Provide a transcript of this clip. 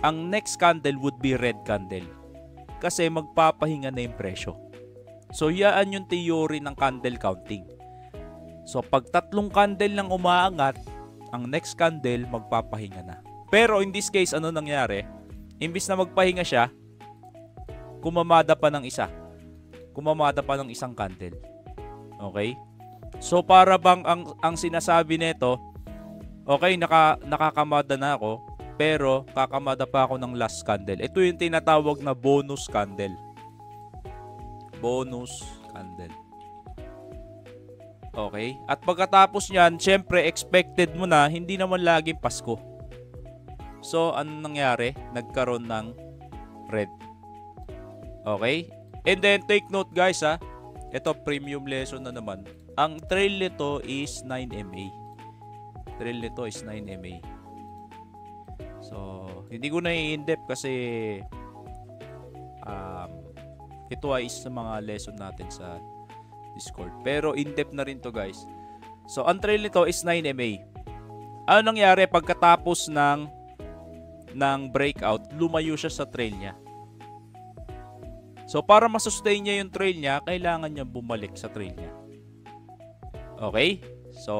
ang next candle would be red candle. Kasi magpapahinga na yung presyo. So, yan yung theory ng candle counting. So, pag 3 candle lang umaangat, ang next candle magpapahinga na. Pero in this case, ano nangyari? Imbis na magpahinga siya, kumamada pa ng isa. Kumamada pa ng isang candle. Okay? So, para bang ang sinasabi nito, okay, nakakamada na ako, pero kakamada pa ako ng last candle. Ito yung tinatawag na bonus candle. Bonus candle. Okay? At pagkatapos niyan, syempre expected mo na hindi naman laging Pasko. So, ano nangyari? Nagkaroon ng red. Okay? And then, take note guys ha. Ito, premium lesson na naman. Ang trail nito is 9MA. Trail nito is 9MA. So, hindi ko na i-in-depth kasi ito ay isa sa mga lesson natin sa Discord. Pero in-depth na rin to guys. So, ang trail nito is 9MA. Ano nangyari pagkatapos ng breakout, lumayo siya sa trail niya. So, para masustain niya yung trail niya, kailangan niya bumalik sa trail niya. Okay? So,